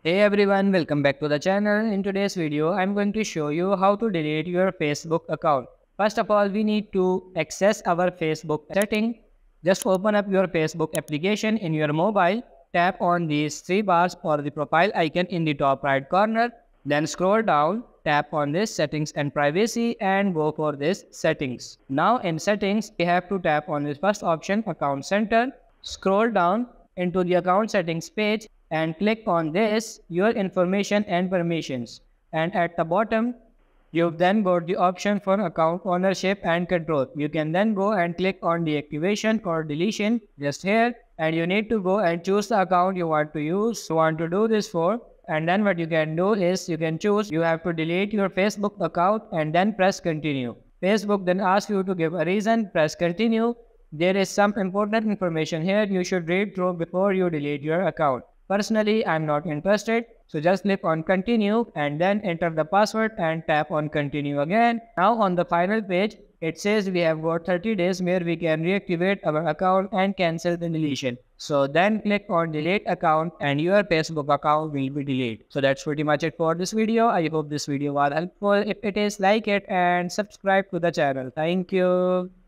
Hey everyone, welcome back to the channel. In today's video, I'm going to show you how to delete your Facebook account. First of all, we need to access our Facebook setting. Just open up your Facebook application in your mobile. Tap on these three bars or the profile icon in the top right corner. Then scroll down, tap on this settings and privacy and go for this settings. Now in settings, we have to tap on this first option, account center. Scroll down into the account settings page and click on this, your information and permissions. And at the bottom, you've then got the option for account ownership and control. You can then go and click on deactivation or deletion just here, and you need to go and choose the account you want to use, you want to do this for. And then what you can do is you can choose, you have to delete your Facebook account and then press continue. Facebook then asks you to give a reason, press continue. There is some important information here you should read through before you delete your account. Personally, I'm not interested, so just click on continue and then enter the password and tap on continue again. Now on the final page, it says we have got 30 days where we can reactivate our account and cancel the deletion. So then click on delete account and your Facebook account will be deleted. So that's pretty much it for this video. I hope this video was helpful. If it is, like it and subscribe to the channel. Thank you.